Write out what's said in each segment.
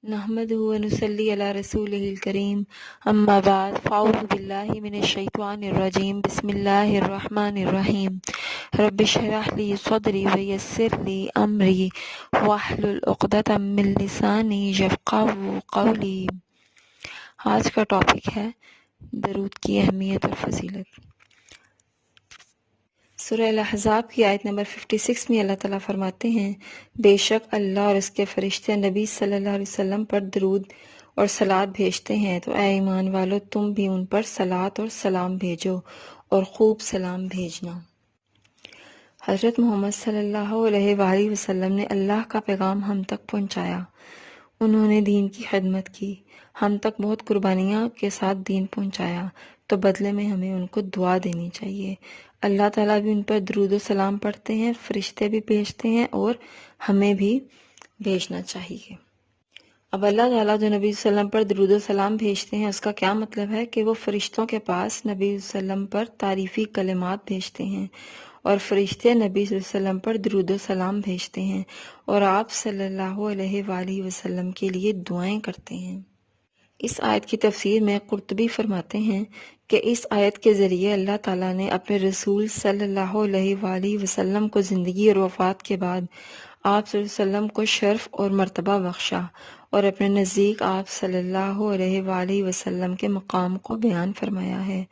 نحمده ونصلي على رسوله الكريم اما بعد فاعوذ بالله من الشيطان الرجيم بسم الله الرحمن الرحيم رب اشرح لي صدري ويسر لي امري واحلل عقدة من لساني يفقهوا قولي۔ آج کا ٹاپک ہے درود کی اہمیت اور فضیلت۔ سورہ الاحزاب کی آیت نمبر 56 میں اللہ تعالیٰ فرماتے ہیں، بے شک اللہ اور اس کے فرشتے نبی صلی اللہ علیہ وسلم پر درود اور صلات بھیجتے ہیں، تو اے ایمان والو تم بھی ان پر صلات اور سلام بھیجو اور خوب سلام بھیجنا۔ حضرت محمد صلی اللہ علیہ وآلہ وسلم نے اللہ کا پیغام ہم تک پہنچایا، انہوں نے دین کی خدمت کی، ہم تک بہت قربانیاں کے ساتھ دین پہنچایا، تو بدلے میں ہمیں ان کو دعا دینی چاہیے۔ اللہ تعالیٰ بھی ان پر درود و سلام پڑھتے ہیں، فرشتے بھی بھیجتے ہیں اور ہمیں بھی بھیجنا چاہیے۔ اب اللہ تعالیٰ جو نبی صلی اللہ علیہ وسلم پر درود و سلام بھیجتے ہیں، اس کا کیا مطلب ہے کہ وہ فرشتوں کے پاس نبی صلی اللہ علیہ وسلم پر تعریفی کلمات بھیجتے ہیں، اور فرشتے نبی صلی اللہ علیہ وسلم پر درود و سلام بھیجتے ہیں، اور آپ صلی اللہ علیہ وآلہ وسلم کے لیے دعائیں کرتے ہیں۔ اس آیت کی تفسیر میں قرطبی فرماتے ہیں کہ اس آیت کے ذریعے اللہ تعالیٰ نے اپنے رسول صلی اللہ علیہ وآلہ وسلم کو زندگی اور وفات کے بعد آپ صلی اللہ علیہ وسلم کو شرف اور مرتبہ بخشا، اور اپنے نزدیک آپ صلی اللہ علیہ وآلہ وسلم کے مقام کو بیان فرمایا ہے۔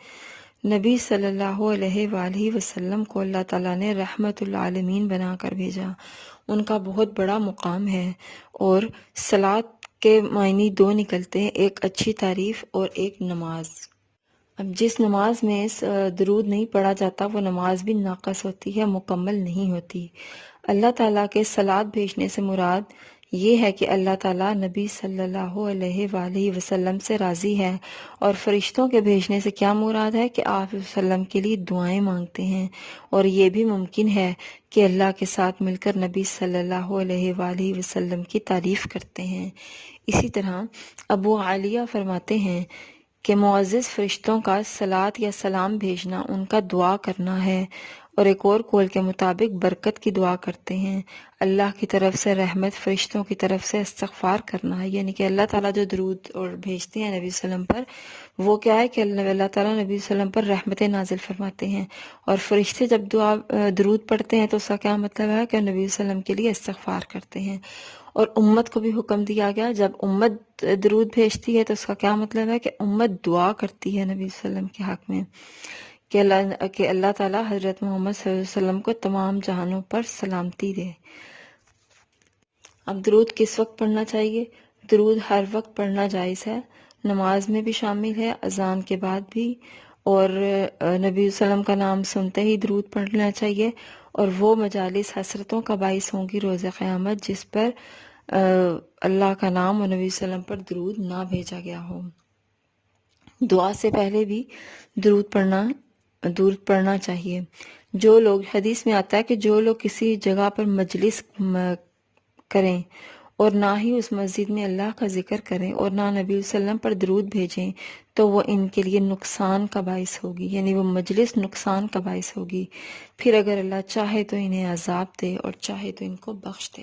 نبی صلی اللہ علیہ وآلہ وسلم کو اللہ تعالیٰ نے رحمت العالمین بنا کر بھیجا، ان کا بہت بڑا مقام ہے، اور صلات کے معنی دو نکلتے ہیں، ایک اچھی تعریف اور ایک نماز۔ اب جس نماز میں درود نہیں پڑھا جاتا وہ نماز بھی ناقص ہوتی ہے، مکمل نہیں ہوتی۔ اللہ تعالیٰ کے صلات بھیجنے سے مراد یہ ہے کہ اللہ تعالیٰ نبی صلی اللہ علیہ وآلہ وسلم سے راضی ہے، اور فرشتوں کے بھیجنے سے کیا مراد ہے کہ آپ صلی اللہ علیہ وسلم کے لیے دعائیں مانگتے ہیں، اور یہ بھی ممکن ہے کہ اللہ کے ساتھ مل کر نبی صلی اللہ علیہ وآلہ وسلم کی تعریف کرتے ہیں۔ اسی طرح ابو عالیہ فرماتے ہیں کہ معزز فرشتوں کا صلات یا سلام بھیجنا ان کا دعا کرنا ہے، اور ایک اور قول کے مطابق برکت کی دعا کرتے ہیں، اللہ کی طرف سے رحمت، فرشتوں کی طرف سے استغفار کرنا ہے، یعنی کہ اللہ تعالیٰ جو درود اور بھیجتے ہیں نبی صلی اللہ علیہ وسلم پر، وہ کیا ہے کہ اللہ تعالیٰ نبی صلی اللہ علیہ وسلم پر رحمتیں نازل فرماتے ہیں، اور فرشتے جب درود پڑھتے ہیں تو اس کا کیا مطلب ہے کہ نبی صلی اللہ علیہ وسلم کے لیے استغفار کرتے ہیں۔ اور امت کو بھی حکم دیا گیا، جب امت درود بھیجتی ہے تو اس کا کیا مطلب ہے کہ امت دعا کرتی ہے نبی صلی اللہ علیہ وسلم کے حق میں کہ اللہ تعالیٰ حضرت محمد صلی اللہ علیہ وسلم کو تمام جہانوں پر سلامتی دے۔ اب درود کس وقت پڑھنا چاہیے؟ درود ہر وقت پڑھنا جائز ہے، نماز میں بھی شامل ہے، اذان کے بعد بھی، اور نبی صلی اللہ علیہ وسلم کا نام سنتے ہی درود پڑھنا چاہیے، اور وہ مجالس حسرتوں کا باعث ہوں گی روز قیامت جس پر اللہ کا نام اور نبی صلی اللہ علیہ وسلم پر درود نہ بھیجا گیا ہو۔ دعا سے پہلے بھی درود پڑھنا چاہیے۔ جو لوگ، حدیث میں آتا ہے کہ جو لوگ کسی جگہ پر مجلس کریں اور نہ ہی اس مسجد میں اللہ کا ذکر کریں اور نہ نبی صلی اللہ علیہ وسلم پر درود بھیجیں تو وہ ان کے لیے نقصان کا باعث ہوگی، یعنی وہ مجلس نقصان کا باعث ہوگی۔ پھر اگر اللہ چاہے تو انہیں عذاب دے اور چاہے تو ان کو بخش دے۔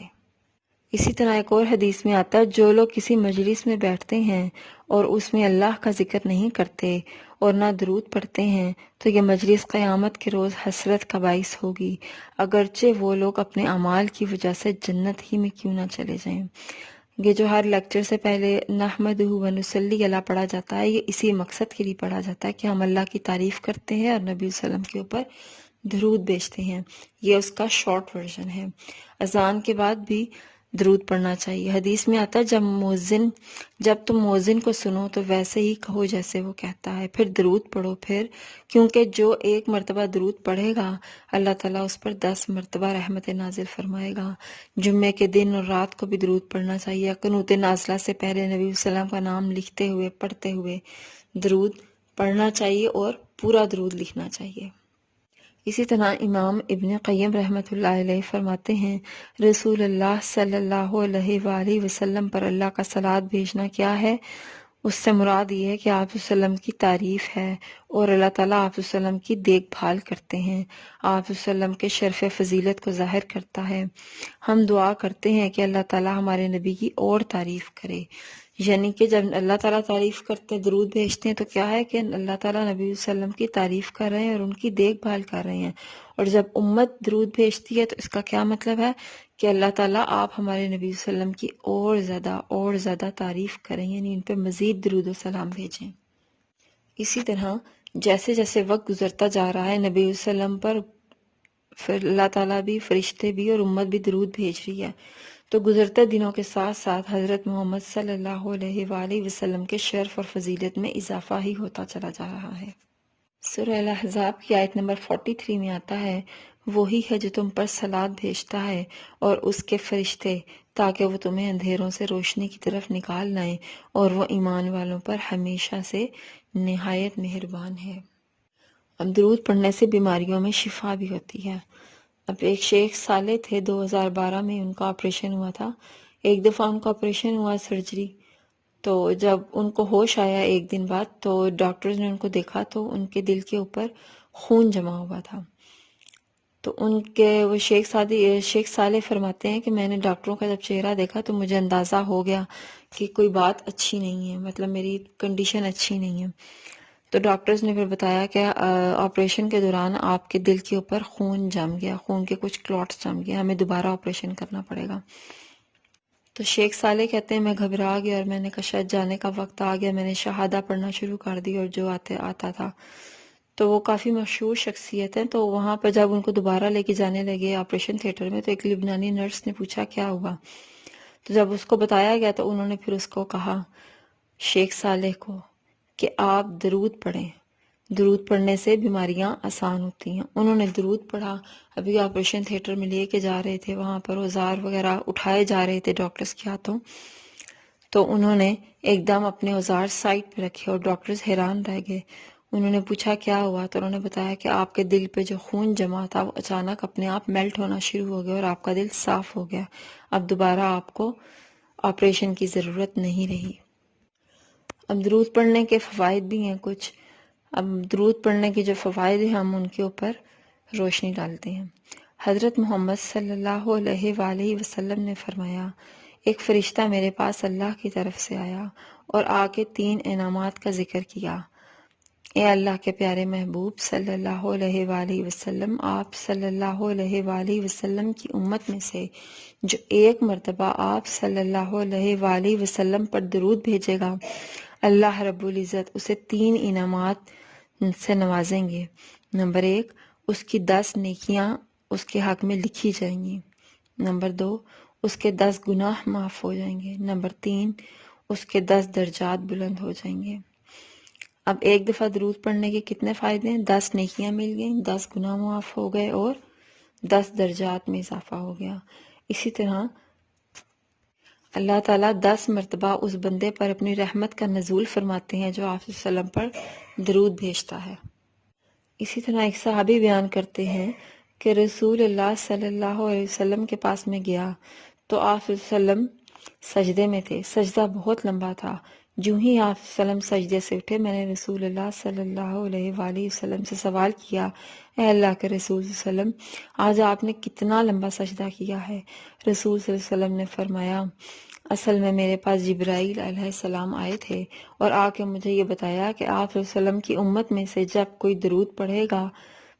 اسی طرح ایک اور حدیث میں آتا ہے، جو لوگ کسی مجلس میں بیٹھتے ہیں اور اس میں اللہ کا ذکر نہیں کرتے اور نہ درود پڑھتے ہیں تو یہ مجلس قیامت کے روز حسرت کا باعث ہوگی، اگرچہ وہ لوگ اپنے اعمال کی وجہ سے جنت ہی میں کیوں نہ چلے جائیں۔ یہ جو ہر لیکچر سے پہلے نحمدہ ونصلی علیہ پڑھا جاتا ہے، یہ اسی مقصد کے لیے پڑھا جاتا ہے کہ ہم اللہ کی تعریف کرتے ہیں اور نبی صلی اللہ علیہ وسلم کے اوپر درود بھیجتے ہیں۔ یہ اس کا شارٹ ورژن ہے۔ اذان کے بعد بھی درود پڑھنا چاہیے۔ حدیث میں آتا ہے جب تم مؤذن کو سنو تو ویسے ہی کہو جیسے وہ کہتا ہے، پھر درود پڑھو، پھر کیونکہ جو ایک مرتبہ درود پڑھے گا اللہ تعالیٰ اس پر 10 مرتبہ رحمت نازل فرمائے گا۔ جمعے کے دن اور رات کو بھی درود پڑھنا چاہیے۔ قنوت نازلہ سے پہلے نبی صلی اللہ علیہ وسلم کا نام لکھتے ہوئے پڑھتے ہوئے درود پڑھنا چاہیے اور پورا درود لکھنا چاہیے۔ اسی طرح امام ابن قیم رحمۃ اللہ علیہ فرماتے ہیں، رسول اللہ صلی اللہ علیہ وآلہ وسلم پر اللہ کا صلات بھیجنا کیا ہے؟ اس سے مراد یہ ہے کہ آپ صلی اللہ علیہ وسلم کی تعریف ہے اور اللہ تعالیٰ آپ صلی اللہ علیہ وسلم کی دیکھ بھال کرتے ہیں، آپ صلی اللہ علیہ وسلم کے شرف فضیلت کو ظاہر کرتا ہے۔ ہم دعا کرتے ہیں کہ اللہ تعالیٰ ہمارے نبی کی اور تعریف کرے، یعنی کہ جب اللہ تعالیٰ تعریف کرتے ہیں، درود بھیجتے ہیں، تو کیا ہے کہ اللہ تعالیٰ نبی صلی اللہ علیہ وسلم کی تعریف کر رہے ہیں اور ان کی دیکھ بھال کر رہے ہیں۔ اور جب امت درود بھیجتی ہے تو اس کا کیا مطلب ہے کہ اللہ تعالیٰ آپ ہمارے نبی صلی اللہ علیہ وسلم کی اور زیادہ تعریف کریں، یعنی ان پہ مزید درود و سلام بھیجیں۔ اسی طرح جیسے جیسے وقت گزرتا جا رہا ہے نبی صلی اللہ علیہ وسلم پر پھر اللہ تعالیٰ بھی، فرشتے بھی اور امت بھی درود بھیج رہی ہے، تو گزرتے دنوں کے ساتھ ساتھ حضرت محمد صلی اللہ علیہ وآلہ وسلم کے شرف اور فضیلت میں اضافہ ہی ہوتا چلا جا رہا ہے۔ سورہ الاحزاب کی آیت نمبر 43 میں آتا ہے، وہی ہے جو تم پر صلات بھیجتا ہے اور اس کے فرشتے، تاکہ وہ تمہیں اندھیروں سے روشنی کی طرف نکال لائیں، اور وہ ایمان والوں پر ہمیشہ سے نہایت مہربان ہے۔ اب درود پڑھنے سے بیماریوں میں شفا بھی ہوتی ہے۔ اب ایک شیخ صالح تھے، 2012 میں ان کا آپریشن ہوا تھا۔ ایک دفعہ ان کا آپریشن ہوا، سرجری، تو جب ان کو ہوش آیا ایک دن بعد، تو ڈاکٹرز نے ان کو دیکھا تو ان کے دل کے اوپر خون جمع ہوا تھا۔ تو ان کے وہ شیخ صالح فرماتے ہیں کہ میں نے ڈاکٹروں کا جب چہرہ دیکھا تو مجھے اندازہ ہو گیا کہ کوئی بات اچھی نہیں ہے، مطلب میری کنڈیشن اچھی نہیں ہے۔ تو ڈاکٹرز نے پھر بتایا کہ آپریشن کے دوران آپ کے دل کے اوپر خون جم گیا، خون کے کچھ کلاٹس جم گیا، ہمیں دوبارہ آپریشن کرنا پڑے گا۔ تو شیخ صالح کہتے ہیں میں گھبرا گیا اور میں نے کہا شاید جانے کا وقت آ گیا، میں نے شہادہ پڑھنا شروع کر دی اور جو آتا تھا۔ تو وہ کافی مشہور شخصیت ہیں، تو وہاں پر جب ان کو دوبارہ لے کے جانے لگے آپریشن تھیٹر میں، تو ایک لبنانی نرس نے پوچھا کیا ہوا، تو جب اس کو بتایا گیا تو انہوں نے پھر اس کو کہا، شیخ صالح کو، کہ آپ درود پڑھیں، درود پڑھنے سے بیماریاں آسان ہوتی ہیں۔ انہوں نے درود پڑھا، ابھی آپریشن تھیٹر میں لے کے جا رہے تھے، وہاں پر اوزار وغیرہ اٹھائے جا رہے تھے ڈاکٹرز کے ہاتھوں، تو انہوں نے ایک دم اپنے اوزار سائڈ پہ رکھے اور ڈاکٹرز حیران رہ گئے۔ انہوں نے پوچھا کیا ہوا، تو انہوں نے بتایا کہ آپ کے دل پہ جو خون جمع تھا وہ اچانک اپنے آپ میلٹ ہونا شروع ہو گیا اور آپ کا دل صاف ہو گیا، اب دوبارہ آپ کو آپریشن کی ضرورت نہیں رہی۔ اب درود پڑھنے کے فوائد بھی ہیں کچھ۔ اب درود پڑھنے کے جو فوائد ہیں ہم ان کے اوپر روشنی ڈالتے ہیں۔ حضرت محمد صلی اللہ علیہ وآلہ وسلم نے فرمایا، ایک فرشتہ میرے پاس اللہ کی طرف سے آیا اور آ کے 3 انعامات کا ذکر کیا۔ اے اللہ کے پیارے محبوب صلی اللہ علیہ وآلہ وسلم، آپ صلی اللہ علیہ وآلہ وسلم کی امت میں سے جو ایک مرتبہ آپ صلی اللہ علیہ وآلہ وسلم پر درود بھیجے گا، اللہ رب العزت اسے 3 انعامات سے نوازیں گے۔ نمبر 1، اس کی 10 نیکیاں اس کے حق میں لکھی جائیں گی۔ نمبر 2، اس کے 10 گناہ معاف ہو جائیں گے۔ نمبر 3، اس کے 10 درجات بلند ہو جائیں گے۔ اب ایک دفعہ درود پڑھنے کے کتنے فائدے ہیں؟ 10 نیکیاں مل گئیں، 10 گناہ معاف ہو گئے اور 10 درجات میں اضافہ ہو گیا۔ اسی طرح اللہ تعالیٰ 10 مرتبہ اس بندے پر اپنی رحمت کا نزول فرماتے ہیں جو آپ صلی اللہ علیہ وسلم پر درود بھیجتا ہے۔ اسی طرح ایک صحابی بیان کرتے ہیں کہ رسول اللہ صلی اللہ علیہ وسلم کے پاس میں گیا تو آپ صلی اللہ علیہ وسلم سجدے میں تھے، سجدہ بہت لمبا تھا۔ جو ہی آپ صلی اللہ علیہ وسلم سجدے سے اٹھے، میں نے رسول اللہ صلی اللہ علیہ وآلہ وسلم سے سوال کیا، اے اللہ کے رسول صلی اللہ علیہ وسلم، آج آپ نے کتنا لمبا سجدہ کیا ہے؟ رسول صلی اللہ علیہ وسلم نے فرمایا، اصل میں میرے پاس جبرائیل علیہ السلام آئے تھے اور آ کے مجھے یہ بتایا کہ آپ صلی اللہ علیہ وسلم کی امت میں سے جب کوئی درود پڑھے گا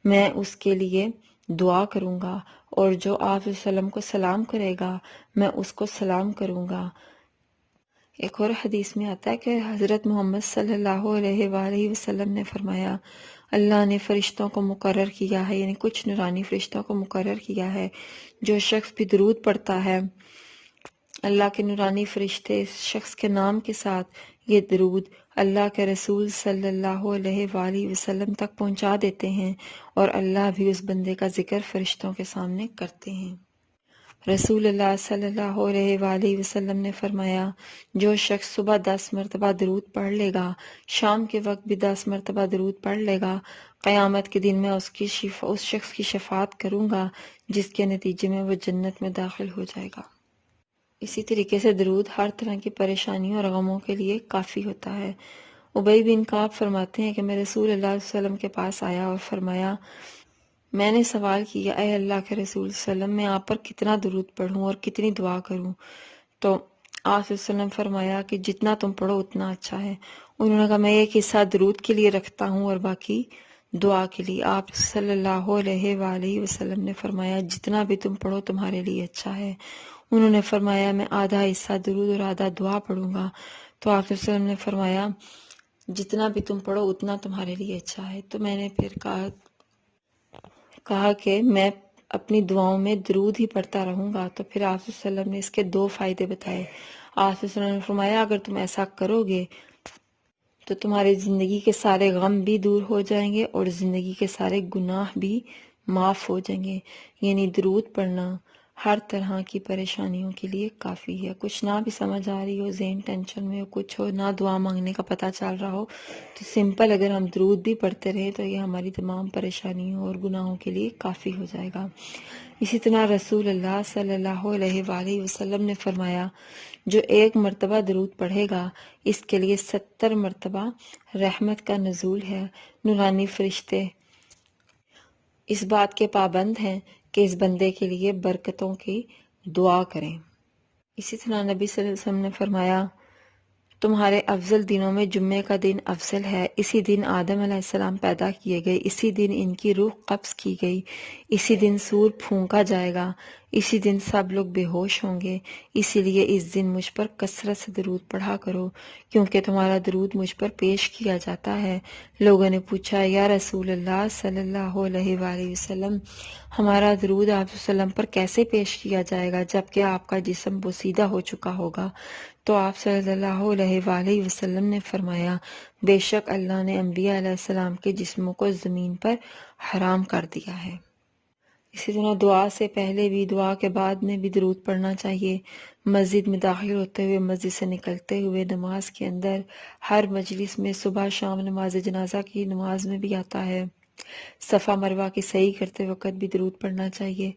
میں اس کے لیے دعا کروں گا، اور جو آپ صلی اللہ علیہ وسلم کو سلام کرے گا میں اس کو سلام کروں گا۔ ایک اور حدیث میں آتا ہے کہ حضرت محمد صلی اللہ علیہ وآلہ وسلم نے فرمایا، اللہ نے فرشتوں کو مقرر کیا ہے، یعنی کچھ نورانی فرشتوں کو مقرر کیا ہے، جو شخص بھی درود پڑھتا ہے اللہ کے نورانی فرشتے اس شخص کے نام کے ساتھ یہ درود اللہ کے رسول صلی اللہ علیہ وآلہ وسلم تک پہنچا دیتے ہیں، اور اللہ بھی اس بندے کا ذکر فرشتوں کے سامنے کرتے ہیں۔ رسول اللہ صلی اللہ علیہ وآلہ وسلم نے فرمایا، جو شخص صبح 10 مرتبہ درود پڑھ لے گا، شام کے وقت بھی 10 مرتبہ درود پڑھ لے گا، قیامت کے دن میں اس شخص کی شفاعت کروں گا، جس کے نتیجے میں وہ جنت میں داخل ہو جائے گا۔ اسی طریقے سے درود ہر طرح کی پریشانیوں اور غموں کے لیے کافی ہوتا ہے۔ ابی بن کعب فرماتے ہیں کہ میں رسول اللہ صلی اللہ علیہ وسلم کے پاس آیا اور فرمایا، میں نے سوال کیا، اے اللہ کے رسول صلی اللہ علیہ وسلم، میں آپ پر کتنا درود پڑھوں اور کتنی دعا کروں؟ تو آپ صلی اللہ علیہ وسلم فرمایا کہ جتنا تم پڑھو اتنا اچھا ہے۔ انہوں نے کہا میں ایک حصہ درود کے لیے رکھتا ہوں اور باقی دعا کے لیے۔ آپ صلی اللہ علیہ وآلہ وسلم نے فرمایا جتنا بھی تم پڑھو تمہارے لیے اچھا ہے۔ انہوں نے فرمایا میں آدھا حصہ درود اور آدھا دعا پڑھوں گا۔ تو آپ صلی اللہ علیہ وسلم نے فرمایا جتنا بھی تم پڑھو اتنا تمہارے لیے اچھا ہے۔ تو میں نے پھر کہا کہ میں اپنی دعاؤں میں درود ہی پڑھتا رہوں گا۔ تو پھر آپ صلی اللہ علیہ وسلم نے اس کے 2 فائدے بتائے۔ آپ صلی اللہ علیہ وسلم نے فرمایا اگر تم ایسا کرو گے تو تمہاری زندگی کے سارے غم بھی دور ہو جائیں گے اور زندگی کے سارے گناہ بھی معاف ہو جائیں گے۔ یعنی درود پڑھنا ہر طرح کی پریشانیوں کے لیے کافی ہے۔ کچھ نہ بھی سمجھ آ رہی ہو، ذہن ٹینشن میں ہو، کچھ ہو، نہ دعا مانگنے کا پتہ چل رہا ہو، تو سمپل اگر ہم درود بھی پڑھتے رہے تو یہ ہماری تمام پریشانیوں اور گناہوں کے لیے کافی ہو جائے گا۔ اسی طرح رسول اللہ صلی اللہ علیہ وآلہ وسلم نے فرمایا جو 1 مرتبہ درود پڑھے گا اس کے لیے 70 مرتبہ رحمت کا نزول ہے۔ نورانی فرشتے اس بات کے پابند ہیں کہ اس بندے کے لیے برکتوں کی دعا کریں۔ اسی طرح نبی صلی اللہ علیہ وسلم نے فرمایا تمہارے افضل دنوں میں جمعے کا دن افضل ہے۔ اسی دن آدم علیہ السلام پیدا کیے گئے، اسی دن ان کی روح قبض کی گئی، اسی دن سور پھونکا جائے گا، اسی دن سب لوگ بے ہوش ہوں گے۔ اسی لیے اس دن مجھ پر کثرت سے درود پڑھا کرو کیونکہ تمہارا درود مجھ پر پیش کیا جاتا ہے۔ لوگوں نے پوچھا یا رسول اللہ صلی اللہ علیہ وآلہ وسلم ہمارا درود آپ صلی اللہ علیہ وسلم پر کیسے پیش کیا جائے گا جبکہ آپ کا جسم بوسیدہ ہو چکا ہوگا؟ تو آپ صلی اللہ علیہ وآلہ وسلم نے فرمایا بے شک اللہ نے انبیاء علیہ السلام کے جسموں کو زمین پر حرام کر دیا ہے۔ اسی طرح دعا سے پہلے بھی دعا کے بعد میں بھی درود پڑھنا چاہیے۔ مسجد میں داخل ہوتے ہوئے، مسجد سے نکلتے ہوئے، نماز کے اندر، ہر مجلس میں، صبح شام نماز جنازہ کی نماز میں بھی آتا ہے۔ صفا مروہ کی سعی کرتے وقت بھی درود پڑھنا چاہیے۔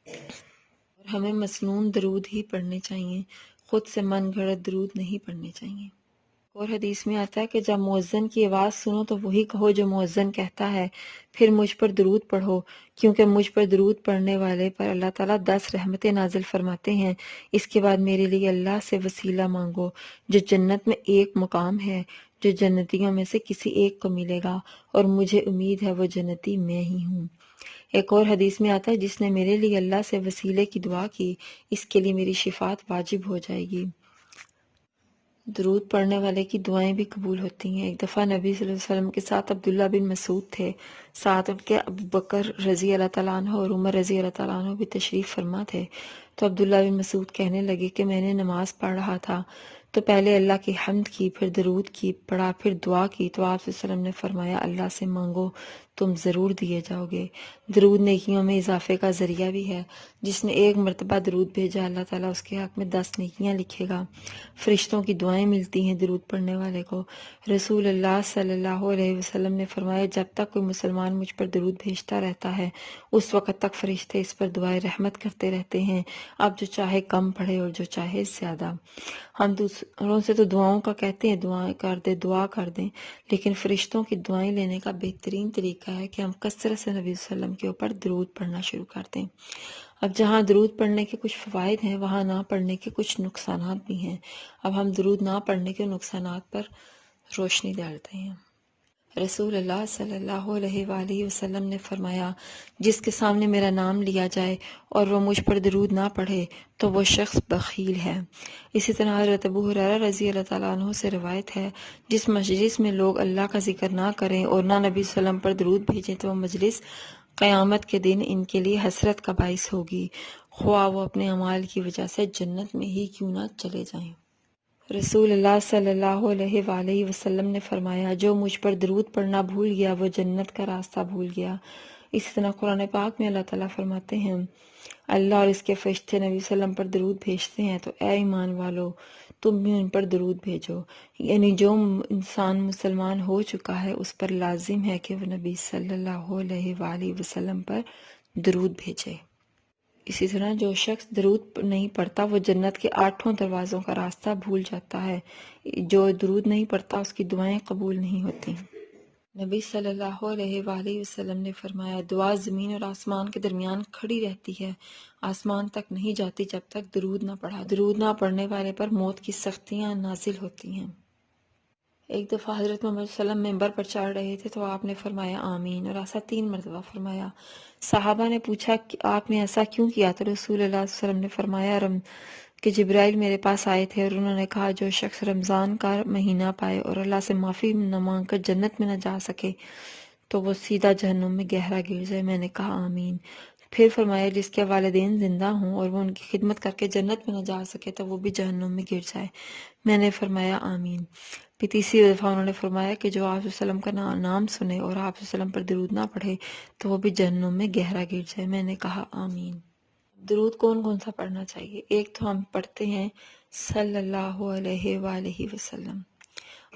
اور ہمیں مسنون درود ہی پڑھنے چاہیے، خود سے من گھڑت درود نہیں پڑھنے چاہیے۔ اور حدیث میں آتا ہے کہ جب مؤذن کی آواز سنو تو وہی کہو جو مؤذن کہتا ہے، پھر مجھ پر درود پڑھو کیونکہ مجھ پر درود پڑھنے والے پر اللہ تعالیٰ 10 رحمتیں نازل فرماتے ہیں۔ اس کے بعد میرے لیے اللہ سے وسیلہ مانگو جو جنت میں ایک مقام ہے جو جنتیوں میں سے کسی ایک کو ملے گا، اور مجھے امید ہے وہ جنتی میں ہی ہوں۔ ایک اور حدیث میں آتا ہے جس نے میرے لیے اللہ سے وسیلے کی دعا کی اس کے لیے میری شفاعت واجب ہو جائے گی۔ درود پڑھنے والے کی دعائیں بھی قبول ہوتی ہیں۔ ایک دفعہ نبی صلی اللہ علیہ وسلم کے ساتھ عبداللہ بن مسعود تھے، ساتھ ان کے ابو بکر رضی اللہ تعالیٰ عنہ اور عمر رضی اللہ تعالیٰ عنہ بھی تشریف فرما تھے۔ تو عبداللہ بن مسعود کہنے لگے کہ میں نے نماز پڑھ رہا تھا تو پہلے اللہ کی حمد کی، پھر درود کی پڑھا، پھر دعا کی تو آپ صلی اللہ علیہ وسلم نے فرمایا اللہ سے مانگو تم ضرور دیے جاؤ گے۔ درود نیکیوں میں اضافے کا ذریعہ بھی ہے۔ جس نے 1 مرتبہ درود بھیجا اللہ تعالیٰ اس کے حق میں 10 نیکیاں لکھے گا۔ فرشتوں کی دعائیں ملتی ہیں درود پڑھنے والے کو۔ رسول اللہ صلی اللہ علیہ وسلم نے فرمایا جب تک کوئی مسلمان مجھ پر درود بھیجتا رہتا ہے اس وقت تک فرشتے اس پر دعائے رحمت کرتے رہتے ہیں، اب جو چاہے کم پڑھے اور جو چاہے زیادہ۔ ہم دوسروں سے تو دعاؤں کا کہتے ہیں دعائیں کر دیں، دعا کر دیں، لیکن فرشتوں کی دعائیں لینے کا بہترین طریقہ ہے کہ ہم کثرت سے نبی صلی اللہ علیہ وسلم کے اوپر درود پڑھنا شروع کر دیں۔ اب جہاں درود پڑھنے کے کچھ فوائد ہیں وہاں نہ پڑھنے کے کچھ نقصانات بھی ہیں۔ اب ہم درود نہ پڑھنے کے نقصانات پر روشنی ڈالتے ہیں۔ رسول اللہ صلی اللہ علیہ وآلہ وسلم نے فرمایا جس کے سامنے میرا نام لیا جائے اور وہ مجھ پر درود نہ پڑھے تو وہ شخص بخیل ہے۔ اسی طرح حضرت ابو ہریرہ رضی اللہ تعالیٰ عنہ سے روایت ہے جس مجلس میں لوگ اللہ کا ذکر نہ کریں اور نہ نبی صلی اللہ علیہ وسلم پر درود بھیجیں تو وہ مجلس قیامت کے دن ان کے لیے حسرت کا باعث ہوگی، خواہ وہ اپنے اعمال کی وجہ سے جنت میں ہی کیوں نہ چلے جائیں۔ رسول اللہ صلی اللہ علیہ وآلہ وسلم نے فرمایا جو مجھ پر درود پڑھنا بھول گیا وہ جنت کا راستہ بھول گیا۔ اسی طرح قرآن پاک میں اللہ تعالیٰ فرماتے ہیں اللہ اور اس کے فرشتے نبی صلی اللہ علیہ وسلم پر درود بھیجتے ہیں تو اے ایمان والو تم بھی ان پر درود بھیجو، یعنی جو انسان مسلمان ہو چکا ہے اس پر لازم ہے کہ وہ نبی صلی اللہ علیہ وآلہ وسلم پر درود بھیجے۔ اسی طرح جو شخص درود نہیں پڑھتا وہ جنت کے 8 دروازوں کا راستہ بھول جاتا ہے، جو درود نہیں پڑھتا اس کی دعائیں قبول نہیں ہوتی۔ نبی صلی اللہ علیہ وآلہ وسلم نے فرمایا، دعا زمین اور آسمان کے درمیان کھڑی رہتی ہے، آسمان تک نہیں جاتی جب تک درود نہ پڑھا۔ درود نہ پڑھنے والے پر موت کی سختیاں نازل ہوتی ہیں۔ ایک دفعہ حضرت محمد صلی اللہ علیہ وسلم ممبر پر چڑھ رہے تھے تو آپ نے فرمایا آمین، اور ایسا 3 مرتبہ فرمایا۔ صحابہ نے پوچھا کہ آپ نے ایسا کیوں کیا؟ تو رسول اللہ صلی اللہ علیہ وسلم نے فرمایا کہ جبرائیل میرے پاس آئے تھے اور انہوں نے کہا جو شخص رمضان کا مہینہ پائے اور اللہ سے معافی نہ مانگ کر جنت میں نہ جا سکے تو وہ سیدھا جہنم میں گہرا گر جائے۔ میں نے کہا آمین۔ پھر فرمایا جس کے والدین زندہ ہوں اور وہ ان کی خدمت کر کے جنت میں نہ جا سکے تو وہ بھی جہنم میں گر جائے۔ میں نے فرمایا آمین۔ پھر تیسری دفعہ انہوں نے فرمایا کہ جو آپ صلی اللہ علیہ وسلم کا نام سنے اور آپ صلی اللہ علیہ وسلم پر درود نہ پڑھے تو وہ بھی جہنم میں گہرا گر جائے۔ میں نے کہا آمین۔ درود کون کون سا پڑھنا چاہیے؟ ایک تو ہم پڑھتے ہیں صلی اللہ علیہ وآلہ وسلم،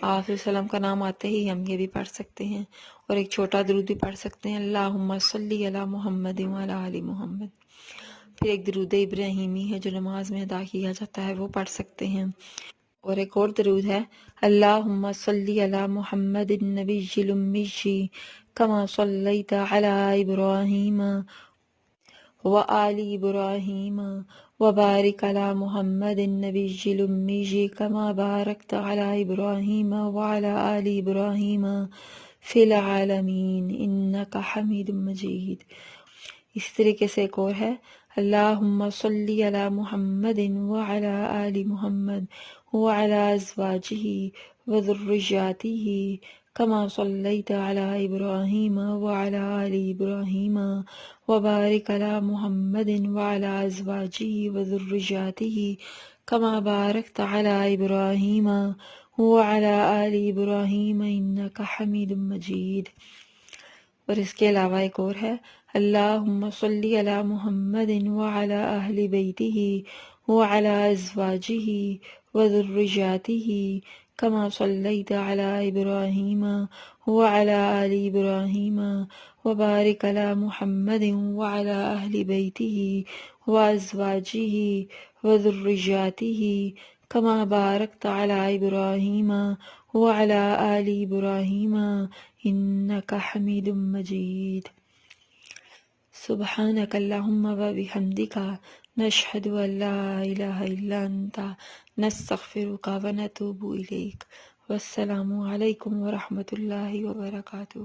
آپ صلی اللہ علیہ وسلم کا نام آتے ہی ہم یہ بھی پڑھ سکتے ہیں، اور ایک چھوٹا درود بھی پڑھ سکتے ہیں، اللہم صلی علی محمد وعلی آل محمد۔ پھر ایک درود ابراہیمی ہے جو نماز میں ادا کیا جاتا ہے، وہ پڑھ سکتے ہیں، اور ایک اور درود ہے اللہم صلی علی محمد النبی الامی کما صلیت علی ابراہیم وآل ابراہیم وبارک علی محمد النبی الامی کما بارکت علی ابراہیم وعلی آل ابراہیم فی العالمین انک حمید مجید۔ اس طریقے سے ایک اور ہے اللہم صلی علی محمد وعلی آل محمد وعلی ازواجہ وذرریاتہ کما صلیت علی ابراہیم وعلی آل ابراہیم وبارک علی محمد وعلی ازواجہ وذرریاتہ کما بارکت علی ابراہیم وعلی آل ابراہیم انک حمید مجید۔ اور اس کے علاوہ ایک اور ہے اللہم صلی علی محمد وعلی اہل بیتہ وعلی ازواجہ وذرریاتہ کما صلیت علی ابراہیم وعلی آل ابراہیم وبارک علی محمد وعلی اہل بیتہ وازواجہ وذرریاتہ کما بارکت علی ابراہیم وعلی آل ابراہیم انک حمید مجید۔ سبحانک اللہم وبحمدک نشہد ان لا الہ الا انت نستغفرک ونتوب الیک۔ والسلام علیکم ورحمۃ اللہ وبرکاتہ۔